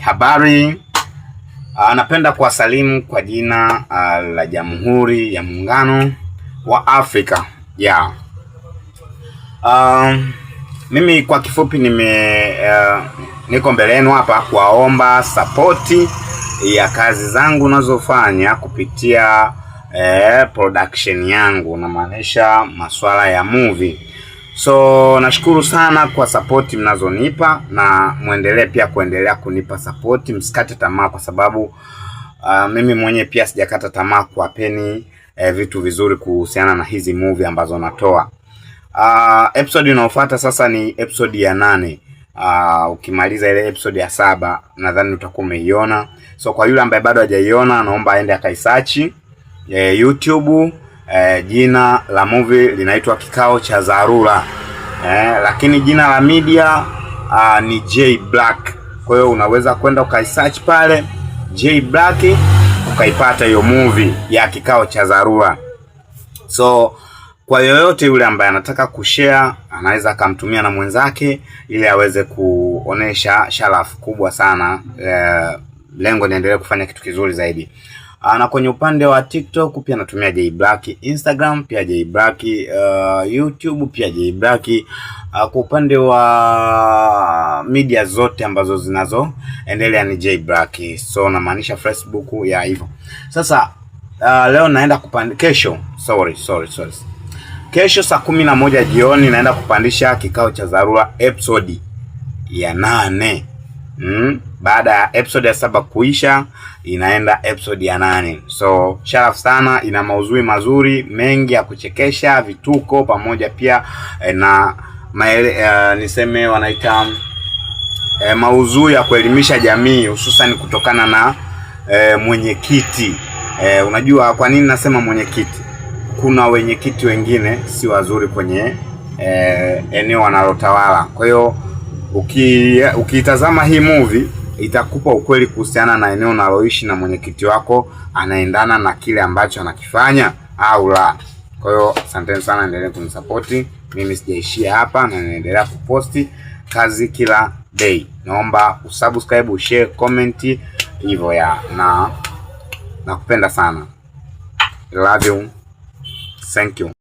Habari. Napenda kuwasalimu kwa jina la Jamhuri ya Muungano wa Afrika. Mimi kwa kifupi niko mbele yenu hapa kuwaomba sapoti ya kazi zangu nazofanya kupitia production yangu, na maanisha masuala ya movie. So nashukuru sana kwa support mnazonipa, na muendelee pia kuendelea kunipa support, msikate tamaa, kwa sababu mimi mwenyewe pia sijakata tamaa kuwapeni vitu vizuri kuhusiana na hizi movie ambazo natoa. Episode inayofuata sasa ni episode ya 8. Ukimaliza ile episode ya 7 nadhani utakuwa umeiona. So kwa yule ambaye bado hajaiona, naomba aende akaisearch YouTube. Jina la movie linaitwa Kikao cha Dharura, lakini jina la media ni J Black. Kwa hiyo unaweza kwenda ukaisearch pale J Black ukaipata hiyo movie ya Kikao cha Dharura. So kwa yoyote yule ambaye anataka kushare, anaweza akamtumia na mwenzake ili aweze kuonesha sharafu kubwa sana. Lengo niendelee kufanya kitu kizuri zaidi. Na kwenye upande wa TikTok pia natumia J Black, Instagram pia J Black, YouTube pia J Black. Kwa upande wa media zote ambazo zinazoendelea ni J Black. So namaanisha Facebook ya hivyo. Sasa leo naenda kesho saa 11 jioni naenda kupandisha Kikao cha Dharura episode ya 8. Baada ya episode ya 7 kuisha, inaenda episode ya 8. So sharaf sana, ina maudhui mazuri mengi ya kuchekesha, vituko, pamoja pia na niseme wanaita maudhui ya kuelimisha jamii, hususan kutokana na mwenyekiti. Unajua kwa nini nasema mwenyekiti? Kuna wenyekiti wengine si wazuri kwenye eneo wanalotawala. Kwa hiyo ukitazama hii movie itakupa ukweli kuhusiana na eneo unaloishi, na mwenyekiti wako anaendana na kile ambacho anakifanya au la. Kwa hiyo asanteni sana, endelee kunisupport. Mimi sijaishia hapa, na naendelea kuposti kazi kila day. Naomba usubscribe, ushare, comment hivyo na nakupenda sana. Love you. Thank you.